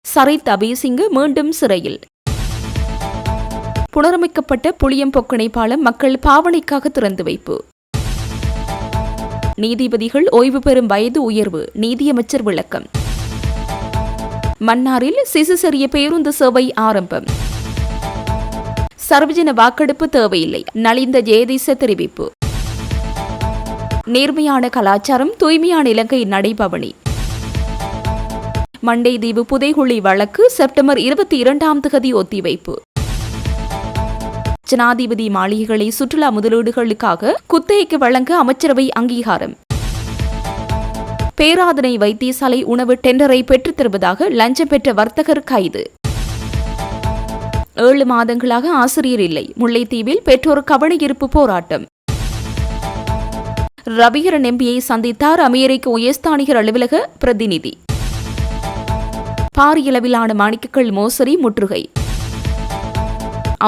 சரித் அபேசிங்க மீண்டும் சிறையில். புனரமைக்கப்பட்ட புளியம்பொக்கனை பாலம் மக்கள் பாவனைக்காக திறந்து வைப்பு. நீதிபதிகள் ஓய்வு பெறும் வயது உயர்வு நீதியமைச்சர் விளக்கம். மன்னாரில் சிசுசெரிய பேருந்து சேவை ஆரம்பம். சர்வஜன வாக்கெடுப்பு தேவையில்லை நலிந்த ஜெயதீச தெரிவிப்பு. நேர்மையான கலாச்சாரம் தூய்மையான இலங்கை நடைபவனி. மண்டைதீவு புதைகுழி வழக்கு செப்டம்பர் 22 ஒத்திவைப்பு. ஜனாதிபதி மாளிகைகளை சுற்றுலா முதலீடுகளுக்காக குத்தகைக்கு வழங்க அமைச்சரவை அங்கீகாரம். பேராதனை வைத்தியசாலை உணவு டெண்டரை பெற்றுத் தருவதாக லஞ்சம் பெற்ற வர்த்தகர் கைது. 7 மாதங்களாக ஆசிரியர் இல்லை முல்லைத்தீவில் பெற்றோர் கவனஈர்ப்பு போராட்டம். ரவிகரன் எம்பியை சந்தித்தார் அமெரிக்க உயர்ஸ்தானிகர் அலுவலக பிரதிநிதி. பாரியளவிலான மாணிக்கக்கல் மோசடி முற்றுகை.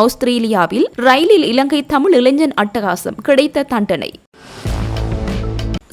ஆஸ்திரேலியாவில் ரயிலில் இலங்கை தமிழ் இளைஞன் அட்டகாசம் கிடைத்த தண்டனை.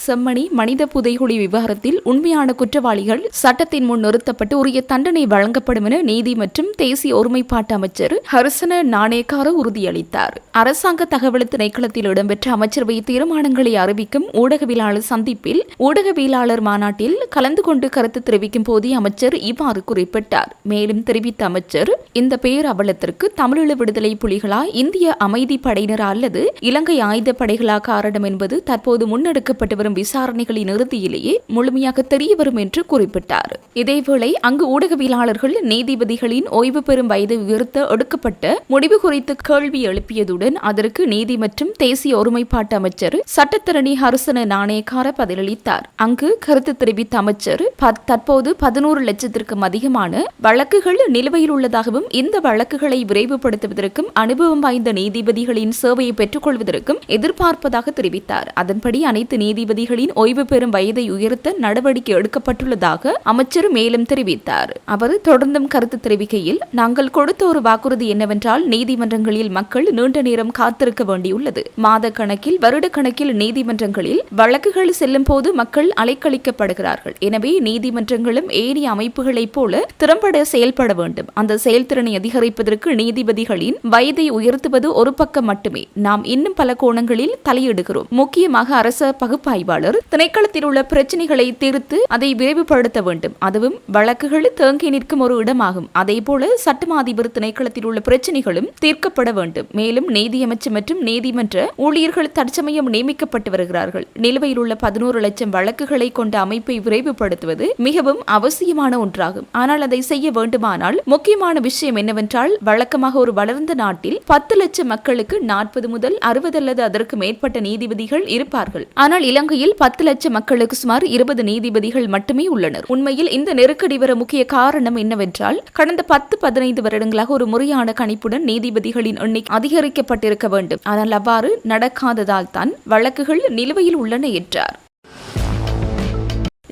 செம்மணி மனித புதைகுழி விவகாரத்தில் உண்மையான குற்றவாளிகள் சட்டத்தின் முன் நிறுத்தப்பட்டு உரிய தண்டனை வழங்கப்படும் என நீதி மற்றும் தேசிய ஒருமைப்பாட்டு அமைச்சர் ஹர்சன நாணயக்கார உறுதியளித்தார். அரசாங்க தகவல் திணைக்களத்தில் இடம்பெற்ற அமைச்சரவை தீர்மானங்களை அறிவிக்கும் ஊடகவியலாளர் சந்திப்பில் ஊடகவியலாளர் மாநாட்டில் கலந்து கொண்டு கருத்து தெரிவிக்கும் போதே அமைச்சர் இவ்வாறு குறிப்பிட்டார். மேலும் தெரிவித்த அமைச்சர், இந்த பேரவலத்திற்கு தமிழீழ விடுதலை புலிகளா இந்திய அமைதி படையினரா அல்லது இலங்கை ஆயுத படைகளா காரணம் என்பது தற்போது முன்னெடுக்கப்பட்டு வரும் விசாரணைகளின் இறுதியிலேயே முழுமையாக தெரியவரும் என்று குறிப்பிட்டார். இதேவேளை அங்கு ஊடகவியலாளர்கள் நீதிபதிகளின் ஓய்வு பெறும் வயதை உயர்த்த எடுக்கப்பட்ட முடிவு குறித்து கேள்வி எழுப்பியதுடன் அதற்கு நீதி மற்றும் தேசிய ஒருமைப்பாட்டு அமைச்சர் சட்டத்தரணி ஹர்சன நாணயக்கார பதிலளித்தார். அங்கு கருத்து தெரிவித்த அமைச்சர், தற்போது 11 லட்சத்திற்கும் அதிகமான வழக்குகள் நிலுவையில் உள்ளதாகவும் இந்த வழக்குகளை விரைவுபடுத்துவதற்கும் அனுபவம் வாய்ந்த நீதிபதிகளின் சேவையை பெற்றுக் கொள்வதற்கும் எதிர்பார்ப்பதாக தெரிவித்தார். அதன்படி அனைத்து நீதிபதிகளின் ஓய்வு பெறும் வயதை உயர்த்த நடவடிக்கை எடுக்கப்பட்டுள்ளதாக அமைச்சர் மேலும் தெரிவித்தார். அவர் தொடர்ந்தும் கருத்து தெரிவிக்கையில், நாங்கள் கொடுத்த ஒரு வாக்குறுதி என்னவென்றால் நீதிமன்றங்களில் மக்கள் நீண்ட நேரம் காத்திருக்க வேண்டியுள்ளது. மாத கணக்கில் வருட கணக்கில் நீதிமன்றங்களில் வழக்குகள் செல்லும் போது மக்கள் அலைக்கழிக்கப்படுகிறார்கள். எனவே நீதிமன்றங்களும் ஏனைய அமைப்புகளைப் போல திறம்பட செயல்பட வேண்டும். அந்த செயல்திறனை அதிகரிப்பதற்கு நீதிபதிகளின் வயதை உயர்த்துவது ஒரு பக்கம் மட்டுமே. நாம் இன்னும் பல கோணங்களில் தலையிடுகிறோம். முக்கியமாக அரச பகுப்பாய்வாளர் திணைக்களத்தில் உள்ள பிரச்சனைகளை தீர்த்து அதை விரைவுபடுத்த வேண்டும். அதுவும் வழக்குகள் தேங்கி நிற்கும் ஒரு இடமாகும். அதேபோல சட்டமா அதிபர் திணைக்களத்தில் உள்ள பிரச்சனைகளும் தீர்க்கப்பட வேண்டும். மேலும் நீதியமைச்சர் மற்றும் நீதிமன்ற ஊழியர்கள் தற்சமயம் நியமிக்கப்பட்டு வருகிறார்கள். நிலுவையில் உள்ள 11 லட்சம் வழக்குகளை கொண்ட அமைப்பை விரைவுபடுத்துவது மிகவும் அவசியமான ஒன்றாகும். ஆனால் அதை செய்ய வேண்டுமானால் முக்கியமான விஷயம் என்னவென்றால், வழக்கமாக ஒரு வளர்ந்த நாட்டில் 10 லட்சம் மக்களுக்கு 40 முதல் 60 அல்லது அதற்கு மேற்பட்ட நீதிபதிகள் இருப்பார்கள். ஆனால் இலங்கையில் 10 லட்சம் மக்களுக்கு சுமார் 20 நீதிபதிகள் மட்டுமே உள்ளனர். உண்மையில் இந்த நெருக்கடி வர முக்கிய காரணம் என்னவென்றால், கடந்த 10-15 வருடங்களாக ஒரு முறையான கணிப்புடன் நீதிபதிகளின் எண்ணிக்கை அதிகரிக்கப்பட்டிருக்க வேண்டும். ஆனால் அவ்வாறு நடக்காததால் தான் வழக்குகள் நிலுவையில் உள்ளன என்றார்.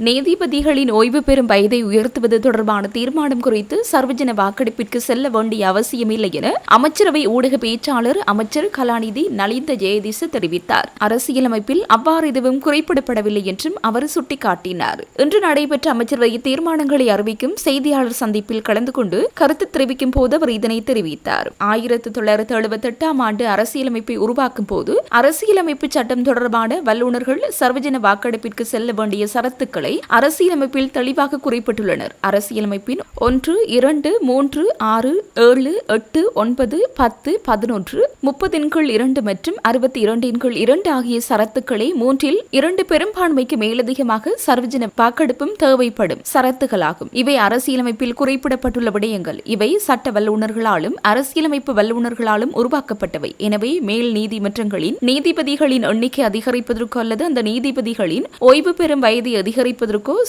நீதிபதிகளின் ஓய்வு பெறும் வயதை உயர்த்துவது தொடர்பான தீர்மானம் குறித்து சர்வஜன வாக்கெடுப்பிற்கு செல்ல வேண்டிய அவசியமில்லை என அமைச்சரவை ஊடக பேச்சாளர் அமைச்சர் கலாநிதி நலிந்த ஜெயதீச தெரிவித்தார். அரசியலமைப்பில் அவ்வாறு எதுவும் குறிப்பிடப்படவில்லை என்றும் அவர் சுட்டிக்காட்டினார். இன்று நடைபெற்ற அமைச்சரவை தீர்மானங்களை அறிவிக்கும் செய்தியாளர் சந்திப்பில் கலந்து கொண்டு கருத்து தெரிவிக்கும் போது அவர் இதனை தெரிவித்தார். 1978 ஆண்டு அரசியலமைப்பை உருவாக்கும் போது அரசியலமைப்பு சட்டம் தொடர்பான வல்லுநர்கள் சர்வஜன வாக்கெடுப்பிற்கு செல்ல வேண்டிய சரத்துக்களை அரசியலமைப்பில் தெளிவாக குறிப்பிட்டுள்ளனர். அரசியலமைப்பின் 1, 2, 3, 6, 7, 8, 9, 10, 11, 30 மற்றும் 62 ஆகிய சரத்துக்களை 3 2 பெரும்பான்மைக்கு மேலதிகமாக சர்வஜன வாக்கெடுப்பும் தேவைப்படும் சரத்துகளாகும். இவை அரசியலமைப்பில் குறிப்பிடப்பட்டுள்ள விடயங்கள். இவை சட்ட வல்லுநர்களாலும் அரசியலமைப்பு வல்லுநர்களாலும் உருவாக்கப்பட்டவை. எனவே மேல் நீதிமன்றங்களின் நீதிபதிகளின் எண்ணிக்கை அதிகரிப்பதற்கோ அல்லது அந்த நீதிபதிகளின் ஓய்வு பெறும் வயதை அதிகரிப்பதற்கோ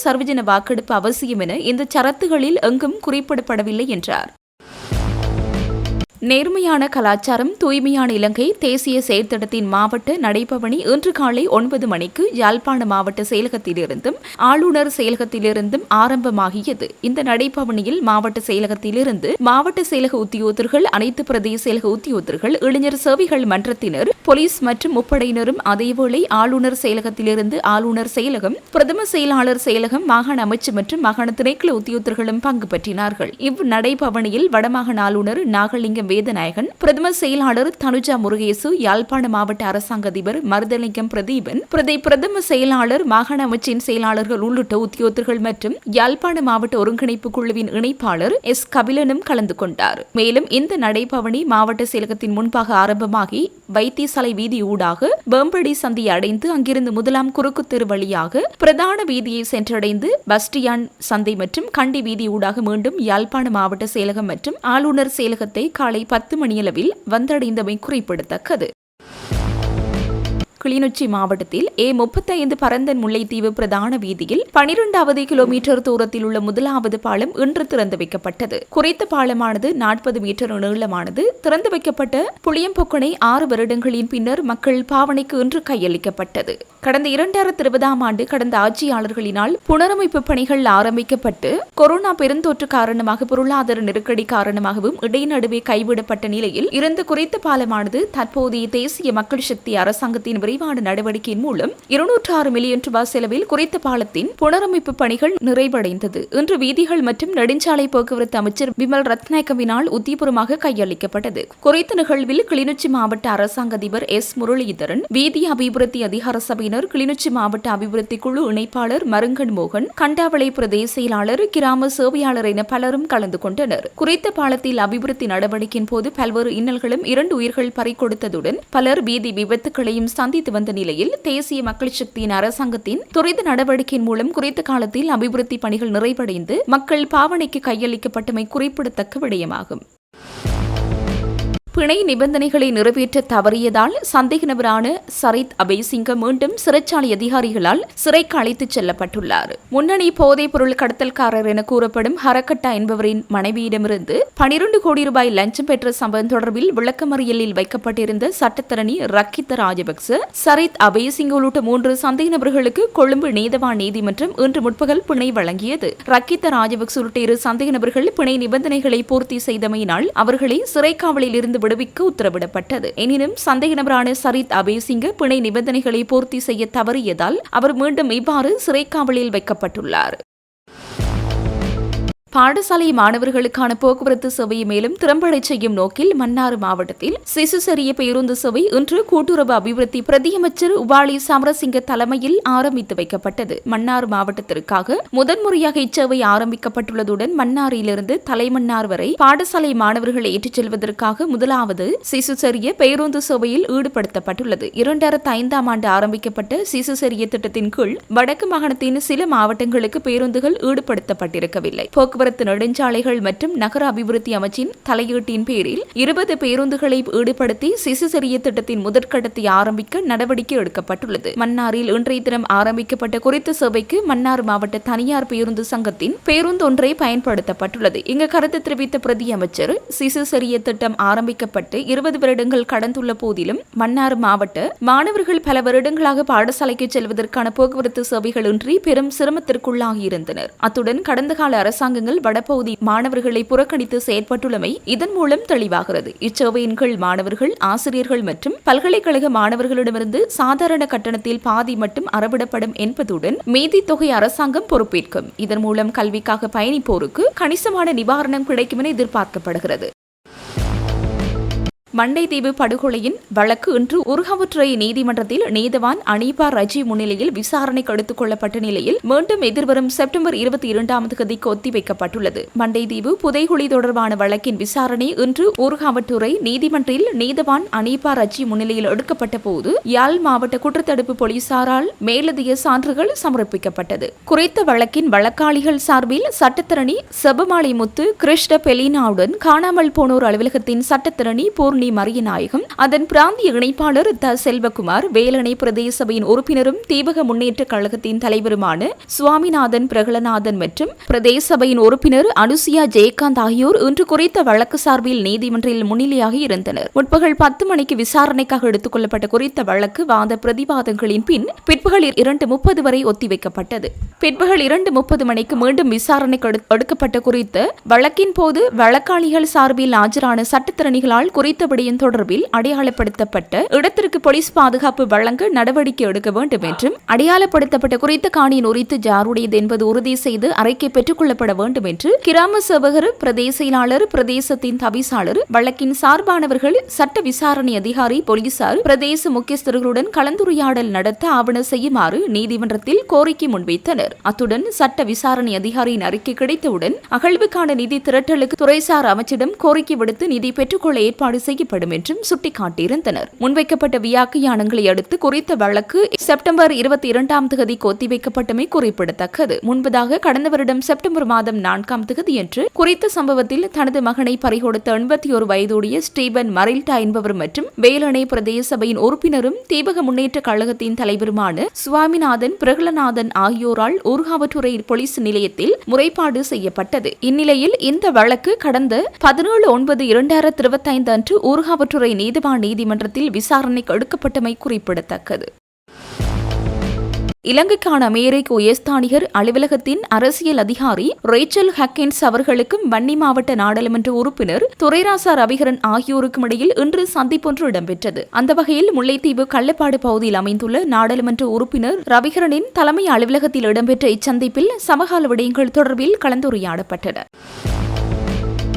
சர்வஜன வாக்கெடுப்பு அவசியம் என இந்த சரத்துகளில் எங்கும் குறிப்பிடப்படவில்லை என்றார். நேர்மையான கலாச்சாரம் தூய்மையான இலங்கை தேசிய செயற்திட்டத்தின் மாவட்ட நடைபவனி இன்று காலை 9 மணிக்கு யாழ்ப்பாண மாவட்ட செயலகத்திலிருந்தும் ஆளுநர் செயலகத்திலிருந்தும் ஆரம்பமாகியது. இந்த நடைபவனியில் மாவட்ட செயலகத்திலிருந்து மாவட்ட செயலக உத்தியோகத்தர்கள், அனைத்து பிரதேச செயலக உத்தியோகத்தர்கள், இளைஞர் சேவைகள் மன்றத்தினர், போலீஸ் மற்றும் முப்படையினரும், அதேவேளை ஆளுநர் செயலகத்திலிருந்து ஆளுநர் செயலகம், பிரதம செயலாளர் செயலகம், மாகாண அமைச்சு மற்றும் மாகாண திணைக்கள உத்தியோகத்தர்களும் பங்கு பற்றினார்கள். இந்நடைபவனியில் வடமாகாண ஆளுநர் நாகலிங்கம் வேதநாயகன், பிரதம செயலாளர் தனுஜா முருகேசு, யாழ்ப்பாண மாவட்ட அரசாங்க அதிபர் மருதலிங்கம் பிரதீபன், பிரதம செயலாளர், மாகாண அமைச்சின் செயலாளர்கள் உள்ளிட்ட உத்தியோகத்தர்கள் மற்றும் யாழ்ப்பாண மாவட்ட ஒருங்கிணைப்பு குழுவின் இணைப்பாளர் எஸ் கபிலனும் கலந்து கொண்டார். மேலும் இந்த நடைபவனி மாவட்ட செயலகத்தின் முன்பாக ஆரம்பமாகி வைத்தியசாலை வீதி ஊடாக வேம்படி சந்தியை அடைந்து அங்கிருந்து முதலாம் குறுக்கு தெரு வழியாக பிரதான வீதியை சென்றடைந்து பஸ்டியான் சந்தை மற்றும் கண்டி வீதி ஊடாக மீண்டும் யாழ்ப்பாண மாவட்ட செயலகம் மற்றும் ஆளுநர் செயலகத்தை காலை 10 மணியளவில் வந்தடைந்தமை குறிப்பிடத்தக்கது. கிளிநொச்சி மாவட்டத்தில் A35 பரந்தன் முல்லைத்தீவு பிரதான வீதியில் 12வது கிலோமீட்டர் தூரத்தில் உள்ள முதலாவது பாலம் இன்று திறந்து வைக்கப்பட்டது. குறித்த பாலமானது 40 மீட்டர் நீளமானது. திறந்து வைக்கப்பட்ட புளியம்பொக்கனை 6 வருடங்களின் பின்னர் மக்கள் பாவனைக்கு இன்று கையளிக்கப்பட்டது. கடந்த 2020ஆம் ஆண்டு கடந்த ஆட்சியாளர்களினால் புனரமைப்பு பணிகள் ஆரம்பிக்கப்பட்டு கொரோனா பெருந்தொற்று காரணமாக பொருளாதார நெருக்கடி காரணமாகவும் இடைநடுவே கைவிடப்பட்ட நிலையில் இருந்த குறித்த பாலமானது தற்போதைய தேசிய மக்கள் சக்தி அரசாங்கத்தின் விரைவான நடவடிக்கையின் மூலம் 206 மில்லியன் ரூபாய் செலவில் குறித்த பாலத்தின் புனரமைப்பு பணிகள் நிறைவடைந்தது. இன்று வீதிகள் மற்றும் நெடுஞ்சாலை போக்குவரத்து அமைச்சர் விமல் ரத்நாயக்கவினால் உத்தியபூர்வமாக கையளிக்கப்பட்டது. குறித்த நிகழ்வில் கிளிநொச்சி மாவட்ட அரசாங்க அதிபர் எஸ் முரளிதரன், வீதி அபிவிருத்தி அதிகார சபையினர், கிளிநொச்சி மாவட்ட அபிவிருத்தி குழு இணைப்பாளர் மருங்கன் மோகன், கண்டாவளை பிரதேச செயலாளர், கிராம சேவையாளர் என பலரும் கலந்து கொண்டனர். குறித்த பாலத்தில் அபிவிருத்தி நடவடிக்கையின் போது பல்வேறு இன்னல்களும் 2 உயிர்கள் பறிகொடுத்ததுடன் பலர் வீதி விபத்துகளையும் சந்தித்து வந்த நிலையில் தேசிய மக்கள் சக்தியின் அரசாங்கத்தின் துரித நடவடிக்கையின் மூலம் குறித்த காலத்தில் அபிவிருத்தி பணிகள் நிறைவடைந்து மக்கள் பாவனைக்கு கையளிக்கப்பட்டமை குறிப்பிடத்தக்க விடயமாகும். பிணை நிபந்தனைகளை நிறைவேற்ற தவறியதால் சந்தேக நபரான சரித் அபேசிங்க மீண்டும் சிறைச்சாலை அதிகாரிகளால் சிறைக்கு அழைத்துச் செல்லப்பட்டுள்ளார். முன்னணி போதைப் பொருள் கடத்தல்காரர் என கூறப்படும் ஹரக்கட்டா என்பவரின் மனைவியிடமிருந்து 12 கோடி ரூபாய் லஞ்சம் பெற்ற சம்பவம் தொடர்பில் விளக்கமறியலில் வைக்கப்பட்டிருந்த சட்டத்தரணி ரக்கித்த ராஜபக்ச, சரித் அபேசிங்க உள்ளிட்ட 3 சந்தேக நபர்களுக்கு கொழும்பு நீதவான் நீதிமன்றம் இன்று முற்பகல் பிணை வழங்கியது. ரக்கித்த ராஜபக்ச உள்ளிட்ட 2 சந்தேக நபர்கள் பிணை நிபந்தனைகளை பூர்த்தி செய்தமையினால் அவர்களை சிறைக்காவலில் இருந்து விடுவிக்க உத்தரவிடப்பட்டது. எனினும் சந்தேக நபரான சரித் அபேசிங்க பிணை நிபந்தனைகளை பூர்த்தி செய்ய தவறியதால் அவர் மீண்டும் இவ்வாறு சிறைக்காவலில் வைக்கப்பட்டுள்ளார். பாடசாலை மாணவர்களுக்கான போக்குவரத்து சேவையை மேலும் திறம்படச் செய்யும் நோக்கில் மன்னார் மாவட்டத்தில் சிசுசரிய பேருந்து சேவை இன்று கூட்டுறவு அபிவிருத்தி பிரதியமைச்சர் உபாலி சமரசிங்க தலைமையில் ஆரம்பித்து வைக்கப்பட்டது. மன்னார் மாவட்டத்திற்காக முதன்முறையாக இச்சேவை ஆரம்பிக்கப்பட்டுள்ளதுடன் மன்னாரிலிருந்து தலைமன்னார் வரை பாடசாலை மாணவர்களை ஏற்றிச் செல்வதற்காக முதலாவது சிசுசரிய பேருந்து சேவையில் ஈடுபடுத்தப்பட்டுள்ளது. 2005ஆம் ஆண்டு ஆரம்பிக்கப்பட்ட சிசுசரிய திட்டத்தின் கீழ் வடக்கு மாகாணத்தின் சில மாவட்டங்களுக்கு பேருந்துகள் ஈடுபடுத்தப்பட்டிருக்கவில்லை. போக்குவரத்து நெடுஞ்சாலைகள் மற்றும் நகர அபிவிருத்தி அமைச்சின் தலையீட்டின் பேரில் 20 பேருந்துகளை ஈடுபடுத்தி சிசுசரிய திட்டத்தின் முதற்கட்டத்தை ஆரம்பிக்க நடவடிக்கை எடுக்கப்பட்டுள்ளது. மன்னாரில் இன்றைய தினம் ஆரம்பிக்கப்பட்ட குறித்த சேவைக்கு மன்னார் மாவட்ட தனியார் பேருந்து சங்கத்தின் பேருந்து ஒன்றை பயன்படுத்தப்பட்டுள்ளது. இங்கு கருத்து தெரிவித்த பிரதி அமைச்சர், சிசுசரிய திட்டம் ஆரம்பிக்கப்பட்டு 20 வருடங்கள் கடந்துள்ள போதிலும் மன்னார் மாவட்ட மாணவர்கள் பல வருடங்களாக பாடசாலைக்கு செல்வதற்கான போக்குவரத்து சேவைகள் இன்றி பெரும் சிரமத்திற்குள்ளாகியிருந்தனர். அத்துடன் கடந்த கால அரசாங்கங்கள் வடபகுதி மாணவர்களை புறக்கணித்து செயற்பட்டுள்ளமை இதன் மூலம் தெளிவாகிறது. இச்சேவையின் கீழ் மாணவர்கள், ஆசிரியர்கள் மற்றும் பல்கலைக்கழக மாணவர்களிடமிருந்து சாதாரண கட்டணத்தில் பாதி மட்டும் அறவிடப்படும் என்பதுடன் மீதி தொகை அரசாங்கம் பொறுப்பேற்கும். இதன் மூலம் கல்விக்காக பயணிப்போருக்கு கணிசமான நிவாரணம் கிடைக்கும் என எதிர்பார்க்கப்படுகிறது. மண்டைதீவு படுகொலையின் வழக்கு இன்று ஊர்காவற்றுறை நீதிமன்றத்தில் நீதவான் அனீபா ரஜி முன்னிலையில் விசாரணைக்கு எடுத்துக் கொள்ளப்பட்ட நிலையில் மீண்டும் எதிர்வரும் செப்டம்பர் 22ஆம் தேதிக்கு ஒத்திவைக்கப்பட்டுள்ளது. மண்டைதீவு புதைகுழி தொடர்பான வழக்கின் விசாரணை இன்று ஊர்காவற்றுறை நீதிமன்றில் நீதவான் அனீபா ரஜி முன்னிலையில் எடுக்கப்பட்ட போது யாழ் மாவட்ட குற்றத்தடுப்பு போலீசாரால் மேலதிக சான்றுகள் சமர்ப்பிக்கப்பட்டது. குறித்த வழக்கின் வழக்காளிகள் சார்பில் சட்டத்தரணி செபமாலை முத்து, கிருஷ்ண பெலினாவுடன் காணாமல் போனோர் அலுவலகத்தின் சட்டத்தரணி பூர்ணி அருள்மொழி மரியநாயகம், அதன் பிராந்திய இணைப்பாளர் த செல்வகுமார், வேலணை பிரதேச சபையின் உறுப்பினரும் தீபக முன்னேற்ற கழகத்தின் தலைவருமான சுவாமிநாதன் பிரகலநாதன் மற்றும் பிரதேச சபையின் உறுப்பினர் அனுசியா ஜெயகாந்த் ஆகியோர் இன்று குறித்த வழக்கு சார்பில் நீதிமன்றில் முன்னிலையாகி இருந்தனர். முற்பகல் 10 மணிக்கு விசாரணைக்காக எடுத்துக் கொள்ளப்பட்ட குறித்த வழக்கு வாத பிரதிவாதங்களின் பின் பிற்பகல் 2:30 வரை ஒத்திவைக்கப்பட்டது. பிற்பகல் 2:30 மணிக்கு மீண்டும் விசாரணைக்கு எடுக்கப்பட்ட குறித்த வழக்கின் போது வழக்காளிகள் சார்பில் ஆஜரான சட்டத்திறனிகளால் குறித்த விடயம் தொடர்பில் அடையாளப்படுத்தப்பட்ட இடத்திற்கு போலீஸ் பாதுகாப்பு வழங்க நடவடிக்கை எடுக்க வேண்டும் என்றும், அடையாளப்படுத்தப்பட்ட குறித்த காணியின் உரித்து ஜாருடையது என்பது உறுதி செய்து அறிக்கை பெற்றுக் கொள்ளப்பட வேண்டும் என்று கிராம சேவகர், பிரதேச செயலாளர், பிரதேசத்தின் தவிசாளர், வழக்கின் சார்பானவர்கள், சட்ட விசாரணை அதிகாரி, போலீசார், பிரதேச முக்கியஸ்தர்களுடன் கலந்துரையாடல் நடத்த ஆவண செய்யுமாறு நீதிமன்றத்தில் கோரிக்கை முன்வைத்தனர். அத்துடன் சட்ட விசாரணை அதிகாரியின் அறிக்கை கிடைத்தவுடன் அகழ்வுக்கான நிதி திரட்டலுக்கு துறைசார் அமைச்சிடம் கோரிக்கை விடுத்து நிதி பெற்றுக்கொள்ள ஏற்பாடு செய்யப்படும் என்றும் சுட்டிக்காட்டியிருந்தனர். முன்வைக்கப்பட்ட வியாக்கியானங்களை அடுத்து குறித்த வழக்கு செப்டம்பர் 22ஆம் தேதிக்கு ஒத்திவைக்கப்பட்டமை குறிப்பிடத்தக்கது. முன்பதாக கடந்த வருடம் செப்டம்பர் மாதம் 4ஆம் தேதியன்று குறித்த சம்பவத்தில் தனது மகனை பறிகொடுத்த 81 வயதுடைய ஸ்டீபன் மரில்டா என்பவர் மற்றும் வேலணை பிரதேச சபையின் உறுப்பினரும் தீபக முன்னேற்ற கழகத்தின் தலைவருமான சுவாமிநாதன் பிரகலநாதன் ஆகியோரால் ஊர்காவற்றுறை போலீஸ் நிலையத்தில் முறைப்பாடு செய்யப்பட்டது. இந்நிலையில் இந்த வழக்கு கடந்த 17/9/2025 அன்று ஊர்காவற்றுறை நீதிவான் நீதிமன்றத்தில் விசாரணைக்கு எடுக்கப்பட்டமை குறிப்பிடத்தக்கது. இலங்கைக்கான அமெரிக்க உயர்ஸ்தானிகர் அலுவலகத்தின் அரசியல் அதிகாரி ரேச்சல் ஹக்கின்ஸ் அவர்களுக்கும் வன்னி மாவட்ட நாடாளுமன்ற உறுப்பினர் துரைராசா ரவிகரன் ஆகியோருக்கும் இடையில் இன்று சந்திப்பொன்று இடம்பெற்றது. அந்த வகையில் முல்லைத்தீவு கள்ளப்பாடு பகுதியில் அமைந்துள்ள நாடாளுமன்ற உறுப்பினர் ரவிகரனின் தலைமை அலுவலகத்தில் இடம்பெற்ற இச்சந்திப்பில் சமகால விடயங்கள் தொடர்பில் கலந்துரையாடப்பட்டன.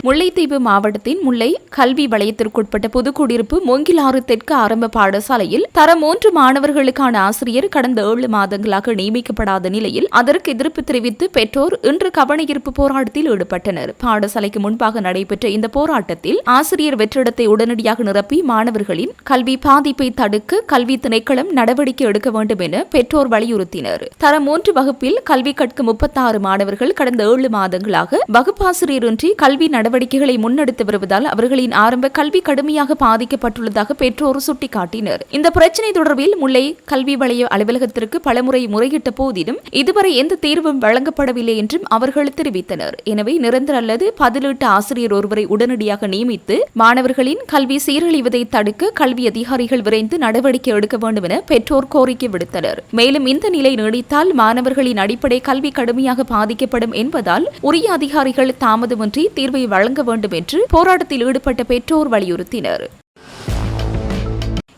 முல்லைத்தீவு மாவட்டத்தின் முல்லை கல்வி வலயத்திற்குட்பட்ட புதுக்குடியிருப்பு மூங்கிலாறு தெற்கு ஆரம்ப பாடசாலையில் தரம் 3 மாணவர்களுக்கான ஆசிரியர் கடந்த 7 மாதங்களாக நியமிக்கப்படாத நிலையில் அதற்கு எதிர்ப்பு தெரிவித்து பெற்றோர் இன்று கவனஈர்ப்பு போராட்டத்தில் ஈடுபட்டனர். பாடசாலைக்கு முன்பாக நடைபெற்ற இந்த போராட்டத்தில் ஆசிரியர் வெற்றிடத்தை உடனடியாக நிரப்பி மாணவர்களின் கல்வி பாதிப்பை தடுக்க கல்வி திணைக்களம் நடவடிக்கை எடுக்க வேண்டும் என பெற்றோர் வலியுறுத்தினர். தரம் 3 வகுப்பில் கல்வி கற்கும் 36 மாணவர்கள் கடந்த 7 மாதங்களாக வகுப்பாசிரியரின்றி கல்வி நடவடிக்கைகளை முன்னெடுத்து வருவதால் அவர்களின் ஆரம்ப கல்வி கடுமையாக பாதிக்கப்பட்டுள்ளதாக பெற்றோர் சுட்டிக்காட்டினர். இந்த பிரச்சினை தொடர்பில் முல்லை கல்வி வலய அலுவலகத்திற்கு பலமுறை முறையிட்ட போதிலும் இதுவரை எந்த தீர்வும் வழங்கப்படவில்லை என்றும் அவர்கள் தெரிவித்தனர். எனவே நிரந்தர அல்லது பதிலீட்டு ஆசிரியர் ஒருவரை உடனடியாக நியமித்து மாணவர்களின் கல்வி சீரழிவதை தடுக்க கல்வி அதிகாரிகள் விரைந்து நடவடிக்கை எடுக்க வேண்டும் என பெற்றோர் கோரிக்கை விடுத்தனர். மேலும் இந்த நிலை நீடித்தால் மாணவர்களின் அடிப்படை கல்வி கடுமையாக பாதிக்கப்படும் என்பதால் உரிய அதிகாரிகள் தாமதமின்றி தீர்வை வழங்க வேண்டும் என்று போராட்டத்தில் ஈடுபட்ட பெற்றோர் வலியுறுத்தினர்.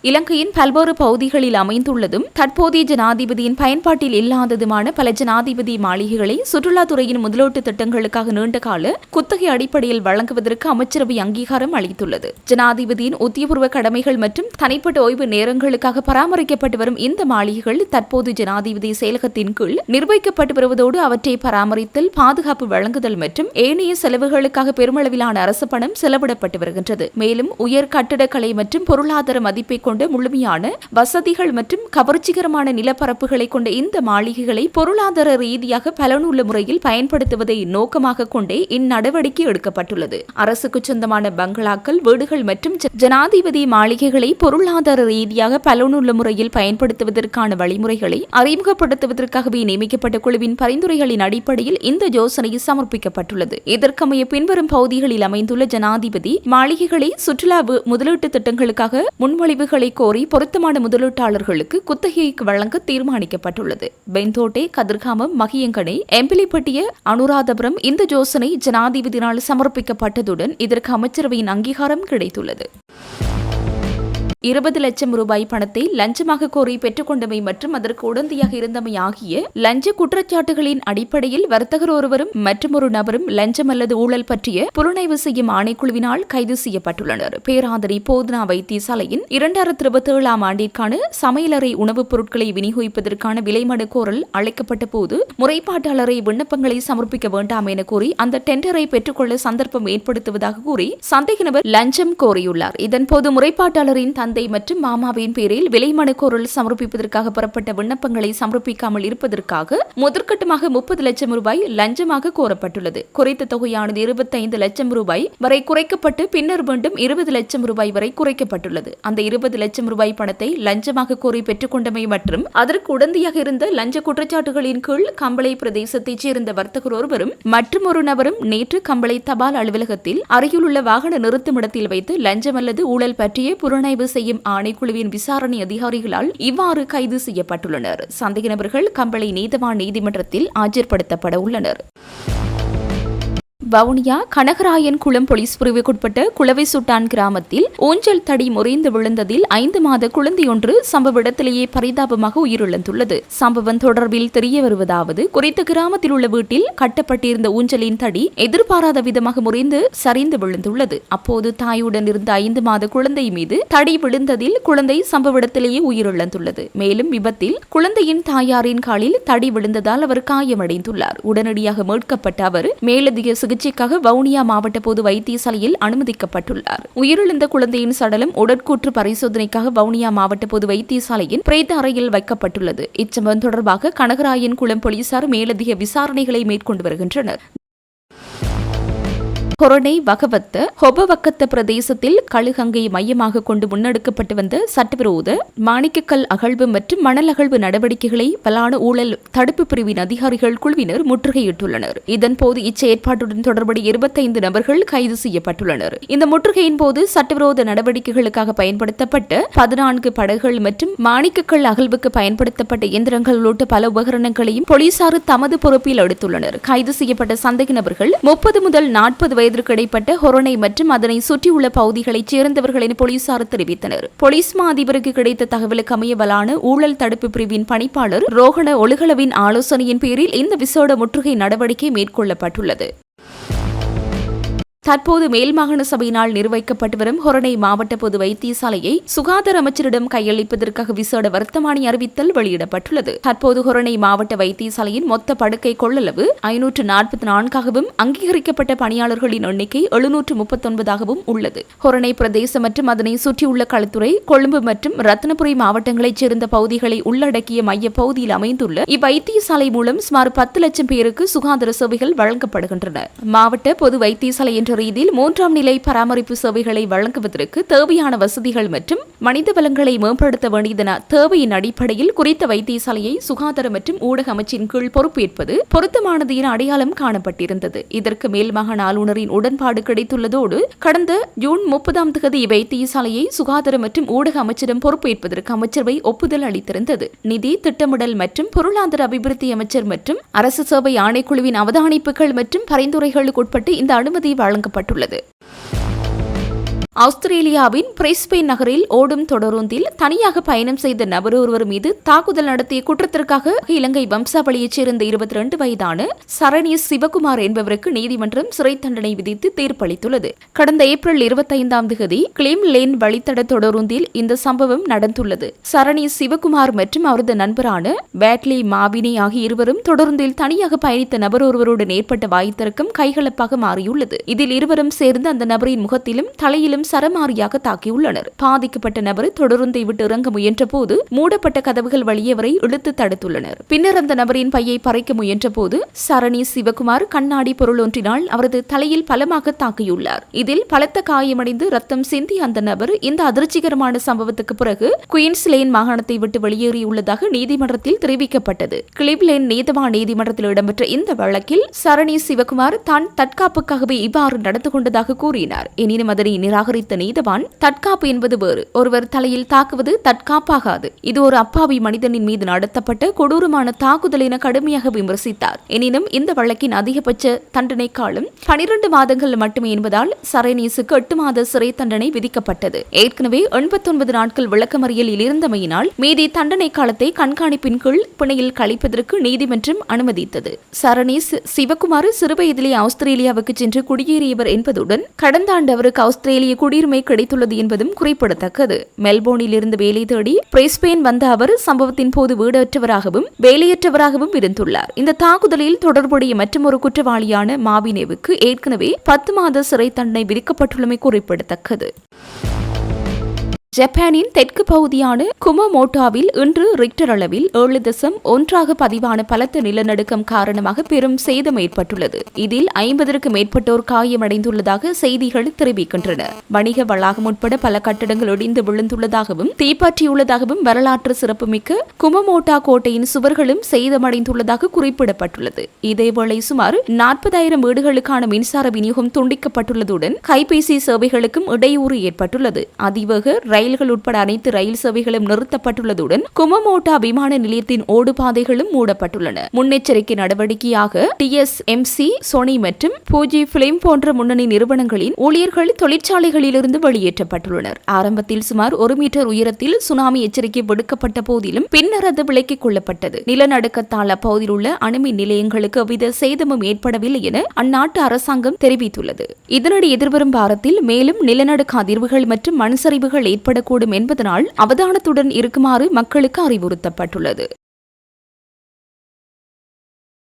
இலங்கையின் பல்வேறு பகுதிகளில் அமைந்துள்ளதும் தற்போதைய ஜனாதிபதியின் பயன்பாட்டில் இல்லாததுமான பல ஜனாதிபதி மாளிகைகளை சுற்றுலாத்துறையின் முதலீட்டு திட்டங்களுக்காக நீண்டகால குத்தகை அடிப்படையில் வழங்குவதற்கு அமைச்சரவை அங்கீகாரம் அளித்துள்ளது. ஜனாதிபதியின் உத்தியபூர்வ கடமைகள் மற்றும் தனிப்பட்ட ஓய்வு நேரங்களுக்காக பராமரிக்கப்பட்டு வரும் இந்த மாளிகைகள் தற்போது ஜனாதிபதி செயலகத்தின் கீழ் நிர்வகிக்கப்பட்டு வருவதோடு அவற்றை பராமரித்தல், பாதுகாப்பு வழங்குதல் மற்றும் ஏனைய செலவுகளுக்காக பெருமளவிலான அரசு பணம் செலவிடப்பட்டு வருகின்றது. மேலும் உயர் கட்டடக்கலை மற்றும் பொருளாதார மதிப்பை கொண்ட முழுமையான வசதிகள் மற்றும் கவர்ச்சிகரமான நிலப்பரப்புகளை கொண்ட இந்த மாளிகைகளை பொருளாதார ரீதியாக பலனுள்ள முறையில் பயன்படுத்துவதை நோக்கமாக கொண்டே இந்நடவடிக்கை எடுக்கப்பட்டுள்ளது. அரசுக்கு சொந்தமான பங்களாக்கள், வீடுகள் மற்றும் ஜனாதிபதி மாளிகைகளை பொருளாதார ரீதியாக பலனுள்ள முறையில் பயன்படுத்துவதற்கான வழிமுறைகளை அறிமுகப்படுத்துவதற்காகவே நியமிக்கப்பட்ட குழுவின் பரிந்துரைகளின் அடிப்படையில் இந்த யோசனை சமர்ப்பிக்கப்பட்டுள்ளது. இதற்கமைய பின்வரும் பகுதிகளில் அமைந்துள்ள ஜனாதிபதி மாளிகைகளை சுற்றுலா முதலீட்டு திட்டங்களுக்காக முன்மொழிவுகளை கோரி பொருத்தமான முதலீட்டாளர்களுக்கு குத்தகைக்கு வழங்க தீர்மானிக்கப்பட்டுள்ளது. பென்தோட்டை, கதிர்காமம், மகியங்கனை, எம்பிலிப்பட்டிய, அனுராதபுரம் இந்த யோசனை ஜனாதிபதியினால் சமர்ப்பிக்கப்பட்டதுடன் இதற்கு அமைச்சரவையின் அங்கீகாரம் கிடைத்துள்ளது. 20 லட்சம் ரூபாய் பணத்தை லஞ்சமாக கோரி பெற்றுக்கொண்டமை மற்றும் அதற்கு உடந்தையாக இருந்தமை ஆகிய லஞ்ச குற்றச்சாட்டுகளின் அடிப்படையில் வர்த்தகர் ஒருவரும் மற்றொரு நபரும் லஞ்சம் அல்லது ஊழல் பற்றிய புலனாய்வு செய்யும் ஆணைக்குழுவினால் கைது செய்யப்பட்டுள்ளனர். பேராதனை போதனா வைத்தியசாலையின் 2027ஆம் ஆண்டிற்கான சமையலறை உணவுப் பொருட்களை விநியோகிப்பதற்கான விலைமனு கோரல் அழைக்கப்பட்ட போது முறைப்பாட்டாளரை விண்ணப்பங்களை சமர்ப்பிக்க வேண்டாம் என கூறி அந்த டெண்டரை பெற்றுக்கொள்ள சந்தர்ப்பம் ஏற்படுத்துவதாக கூறி சந்தேக நபர் லஞ்சம் கோரியுள்ளார். இதன்போது முறைப்பாட்டாளரின் தந்தை தந்தை மற்றும் மாமாவின் பேரில் விலை மனுக்கோரல் சமர்ப்பிப்பதற்காக பெறப்பட்ட விண்ணப்பங்களை சமர்ப்பிக்காமல் இருப்பதற்காக முதற்கட்டமாக 30 லட்சம் ரூபாய் லஞ்சமாக கோரப்பட்டுள்ளது. குறைத்த தொகையானது 25 லட்சம் ரூபாய் வரை குறைக்கப்பட்டு பின்னர் மீண்டும் 20 லட்சம் ரூபாய் வரை குறைக்கப்பட்டுள்ளது. அந்த 20 லட்சம் ரூபாய் பணத்தை லஞ்சமாக கோரி பெற்றுக்கொண்டமை மற்றும் அதற்கு உடந்தையாக இருந்த லஞ்ச குற்றச்சாட்டுகளின் கீழ் கம்பளை பிரதேசத்தைச் சேர்ந்த வர்த்தகர் ஒருவரும் மற்றும் ஒரு நபரும் நேற்று கம்பளை தபால் அலுவலகத்தில் அருகிலுள்ள வாகன நிறுத்துமிடத்தில் வைத்து லஞ்சம் அல்லது ஊழல் பற்றிய புலனாய்வு செய்யும் ஆணைக்குழுவின் விசாரணை அதிகாரிகளால் இவ்வாறு கைது செய்யப்பட்டுள்ளனர். சந்தேக நபர்கள் கம்பளை நீதவான் நீதிமன்றத்தில் ஆஜர்படுத்தப்பட உள்ளனர். வவுனியா கனகராயன் குளம் போலீஸ் பிரிவுக்குட்பட்ட குளவை சுட்டான் கிராமத்தில் ஊஞ்சல் தடி முறிந்து விழுந்ததில் 5 மாத குழந்தையொன்று சம்பவ இடத்திலேயே பரிதாபமாக உயிரிழந்துள்ளது. சம்பவம் தொடர்பில் தெரிய வருவதாவது, குறித்த கிராமத்தில் உள்ள வீட்டில் கட்டப்பட்டிருந்த ஊஞ்சலின் தடி எதிர்பாராத விதமாக முறிந்து சரிந்து விழுந்துள்ளது. அப்போது தாயுடன் இருந்த 5 மாத குழந்தை மீது தடி விழுந்ததில் குழந்தை சம்பவ இடத்திலேயே உயிரிழந்துள்ளது. மேலும் விபத்தில் குழந்தையின் தாயாரின் காலில் தடி விழுந்ததால் அவர் காயமடைந்துள்ளார். உடனடியாக மீட்கப்பட்ட அவர் மேலதிக சிகிச்சைக்காக வவுனியா மாவட்ட பொது வைத்தியசாலையில் அனுமதிக்கப்பட்டுள்ளார். உயிரிழந்த குழந்தையின் சடலம் உடற்கூற்று பரிசோதனைக்காக வவுனியா மாவட்ட பொது வைத்தியசாலையின் பிரேத அறையில் வைக்கப்பட்டுள்ளது. இச்சம்பவம் தொடர்பாக கனகராயன் குளம் போலீசார் மேலதிக விசாரணைகளை மேற்கொண்டு வருகின்றனர். கொரோனை வகவத்த ஹொபவக்கத்த பிரதேசத்தில் கழுகங்கையை மையமாக கொண்டு முன்னெடுக்கப்பட்டு வந்த சட்டவிரோத மாணிக்கக்கல் அகழ்வு மற்றும் மணல் அகழ்வு நடவடிக்கைகளை பலான ஊழல் தடுப்பு பிரிவின் அதிகாரிகள் குழுவினர் முற்றுகையிட்டுள்ளனர். இதன்போது இச்செயற்பாட்டுடன் தொடர்புடைய 25 நபர்கள் கைது செய்யப்பட்டுள்ளனர். இந்த முற்றுகையின் போது சட்டவிரோத நடவடிக்கைகளுக்காக பயன்படுத்தப்பட்ட 14 படகுகள் மற்றும் மாணிக்கக்கல் அகழ்வுக்கு பயன்படுத்தப்பட்ட இயந்திரங்கள் உள்ளிட்ட பல உபகரணங்களையும் போலீசார் தமது பொறுப்பில் எடுத்துள்ளனர். கைது செய்யப்பட்ட சந்தேக நபர்கள் 30 முதல் 40 வயதிற்கு இடைப்பட்ட ஹொரணை மற்றும் அதனை சுற்றியுள்ள பகுதிகளைச் சேர்ந்தவர்கள் என போலீசார் தெரிவித்தனர். போலீஸ் மா அதிபருக்கு கிடைத்த தகவலுக்கு அமையவலான ஊழல் தடுப்பு பிரிவின் பணிப்பாளர் ரோஹண ஒழுகலவின் ஆலோசனையின் பேரில் இந்த விசேட முற்றுகை நடவடிக்கை மேற்கொள்ளப்பட்டுள்ளது. தற்போது மேல் மாகாண சபையினால் நிர்வகிக்கப்பட்டு வரும் ஹொரணை மாவட்ட பொது வைத்தியசாலையை சுகாதார அமைச்சரிடம் கையளிப்பதற்காக விசேட வர்த்தமானி அறிவித்தல் வெளியிடப்பட்டுள்ளது. தற்போது ஹொரணை மாவட்ட வைத்தியசாலையின் மொத்த படுக்கை கொள்ளளவு 544ஆகவும் அங்கீகரிக்கப்பட்ட பணியாளர்களின் எண்ணிக்கை 739ஆகவும் உள்ளது. ஹொரணை பிரதேசம் மற்றும் அதனை சுற்றியுள்ள களுத்துறை, கொழும்பு மற்றும் ரத்னபுரி மாவட்டங்களைச் சேர்ந்த பகுதிகளை உள்ளடக்கிய மைய பகுதியில் அமைந்துள்ள இவ்வைத்தியசாலை மூலம் சுமார் 10 லட்சம் பேருக்கு சுகாதார சேவைகள் வழங்கப்படுகின்றன. மாவட்ட பொது வைத்தியசாலை என்ற ரீதியில் 3ஆம் நிலை பராமரிப்பு சேவைகளை வழங்குவதற்கு தேவையான வசதிகள் மற்றும் மனித வளங்களை மேம்படுத்த வேண்டியதன தேவையின் அடிப்படையில் குறித்த வைத்தியசாலையை சுகாதார மற்றும் ஊடக அமைச்சின் கீழ் பொறுப்பேற்பது பொருத்தமானது என அடையாளம் காணப்பட்டிருந்தது. இதற்கு மேல் மாகாண ஆளுநரின் உடன்பாடு கிடைத்துள்ளதோடு கடந்த ஜூன் 30ஆம் தேதி இவ்வைத்தியசாலையை சுகாதார மற்றும் ஊடக அமைச்சிடம் பொறுப்பேற்பதற்கு அமைச்சரவை ஒப்புதல் அளித்திருந்தது. நிதி திட்டமிடல் மற்றும் பொருளாதார அபிவிருத்தி அமைச்சர் மற்றும் அரசு சேவை ஆணைக்குழுவின் அவதானிப்புகள் மற்றும் பரிந்துரைகளுக்கு உட்பட்டு இந்த அனுமதி வழங்கப்பட்டுள்ளது. ஆஸ்திரேலியாவின் பிரிஸ்பேன் நகரில் ஓடும் தொடருந்தில் தனியாக பயணம் செய்த நபர் ஒருவர் மீது தாக்குதல் நடத்திய குற்றத்திற்காக இலங்கை வம்சாவளியைச் சேர்ந்த 22 வயதான சரணியஸ் சிவகுமார் என்பவருக்கு நீதிமன்றம் சிறை தண்டனை விதித்து தீர்ப்பளித்துள்ளது. கடந்த ஏப்ரல் 25ஆம் தேதி கிளீம் லேன் வழித்தட தொடருந்தில் இந்த சம்பவம் நடந்துள்ளது. சரணியஸ் சிவகுமார் மற்றும் அவரது நண்பரான பேட்லி மாவினி ஆகிய இருவரும் தொடருந்தில் தனியாக பயணித்த நபர் ஒருவருடன் ஏற்பட்ட வாய்த்தர்க்கம் கைகலப்பாக மாறியுள்ளது. இதில் இருவரும் சேர்ந்து அந்த நபரின் முகத்திலும் தலையிலும் சரமாரியாக தாக்கியுள்ளனர். பாதிக்கப்பட்ட நபர் தொடருந்தை விட்டு இறங்க முயன்ற போது மூடப்பட்ட கதவுகள் வழியே அவரை இழுத்து தடுத்துள்ளனர். பின்னர் அந்த நபரின் பையை பறிக்க முயன்ற போது சரணி சிவகுமார் கண்ணாடி பொருள் ஒன்றினால் அவரது தலையில் பலமாக தாக்கியுள்ளார். இதில் பலத்த காயமடைந்து ரத்தம் சிந்திய அந்த நபர் இந்த அதிர்ச்சிகரமான சம்பவத்துக்கு பிறகு குயின்ஸ்லேன் மாகாணத்தை விட்டு வெளியேறியுள்ளதாக நீதிமன்றத்தில் தெரிவிக்கப்பட்டது. கிளிவ்லேன் நீதவான் நீதிமன்றத்தில் இடம்பெற்ற இந்த வழக்கில் சரணி சிவகுமார் தான் தற்காப்புக்காகவே இவ்வாறு நடந்து கொண்டதாக கூறினார். எனினும் அதனை நிராகரித்த நீதவான், தற்காப்பு என்பது வேறு, ஒருவர் தலையில் தாக்குவது தற்காப்பாகாது, இது ஒரு அப்பாவி மனிதனின் மீது நடத்தப்பட்ட கொடூரமான தாக்குதல் என கடுமையாக விமர்சித்தார். எனினும் இந்த வழக்கின் அதிகபட்ச தண்டனை காலம் 12 மாதங்கள் மட்டுமே என்பதால் சரணிஸுக்கு 8 மாத சிறை தண்டனை விதிக்கப்பட்டது. ஏற்கனவே 89 நாட்கள் விளக்கமறியலில் இருந்தமையினால் மீதி தண்டனை காலத்தை கண்காணிப்பின் கீழ் பிணையில் கழிப்பதற்கு நீதிமன்றம் அனுமதித்தது. சரணிஸ் சிவகுமார் சிறுவயதிலே ஆஸ்திரேலியாவுக்கு சென்று குடியேறியவர் என்பதுடன் கடந்த ஆண்டு அவருக்கு ஆஸ்திரேலிய குடியுரிமை கிடைத்துள்ளது என்பதும் குறிப்பிடத்தக்கது. மெல்போர்னில் இருந்து வேலை தேடி பிரிஸ்பேன் வந்த அவர் சம்பவத்தின் போது வீடற்றவராகவும் வேலையற்றவராகவும் இருந்துள்ளார். இந்த தாக்குதலில் தொடர்புடைய மற்றொரு குற்றவாளியான மாவினேவுக்கு ஏற்கனவே 10 மாத சிறை தண்டனை விதிக்கப்பட்டுள்ளமை குறிப்பிடத்தக்கது. ஜப்பானின் தெற்கு பகுதியான குமமோட்டோவில் இன்று ரிக்டர் அளவில் 7.1 பதிவான பலத்த நிலநடுக்கம் காரணமாக பெரும் சேதம் ஏற்பட்டுள்ளது. இதில் 50க்கும் மேற்பட்டோர் காயமடைந்துள்ளதாக செய்திகள் தெரிவிக்கின்றன. வணிக வளாகம் உட்பட பல கட்டடங்கள் இடிந்து விழுந்துள்ளதாகவும் தீப்பற்றியுள்ளதாகவும் வரலாற்று சிறப்புமிக்க குமமோட்டோ கோட்டையின் சுவர்களும் சேதமடைந்துள்ளதாக குறிப்பிடப்பட்டுள்ளது. இதேவேளை சுமார் 40,000 வீடுகளுக்கான மின்சார விநியோகம் துண்டிக்கப்பட்டுள்ளதுடன் கைபேசி சேவைகளுக்கும் இடையூறு ஏற்பட்டுள்ளது. அதிவேக ரயில்கள் உட்பட அனைத்து ரயில் சேவைகளும் நிறுத்தப்பட்டுள்ளதுடன் குமமோட்டோ விமான நிலையத்தின் ஓடுபாதைகளும் மூடப்பட்டுள்ளன. முன்னெச்சரிக்கை நடவடிக்கையாக TSMC, சோனி மற்றும் பூஜி பிலிம் போன்ற முன்னணி நிறுவனங்களின் ஊழியர்கள் தொழிற்சாலைகளிலிருந்து வெளியேற்றப்பட்டுள்ளனர். ஆரம்பத்தில் சுமார் 1 மீட்டர் உயரத்தில் சுனாமி எச்சரிக்கை விடுக்கப்பட்ட போதிலும் பின்னர் அது விலக்கிக் கொள்ளப்பட்டது. நிலநடுக்கத்தால் அப்பகுதியில் உள்ள அணுமின் நிலையங்களுக்கு எவ்வித சேதமும் ஏற்படவில்லை என அந்நாட்டு அரசாங்கம் தெரிவித்துள்ளது. இதனிடையே எதிர்வரும் வாரத்தில் மேலும் நிலநடுக்க அதிர்வுகள் மற்றும் மண் சரிவுகள் ஏற்படக்கூடும் என்பதனால் அவதானத்துடன் இருக்குமாறு மக்களுக்கு அறிவுறுத்தப்பட்டுள்ளது.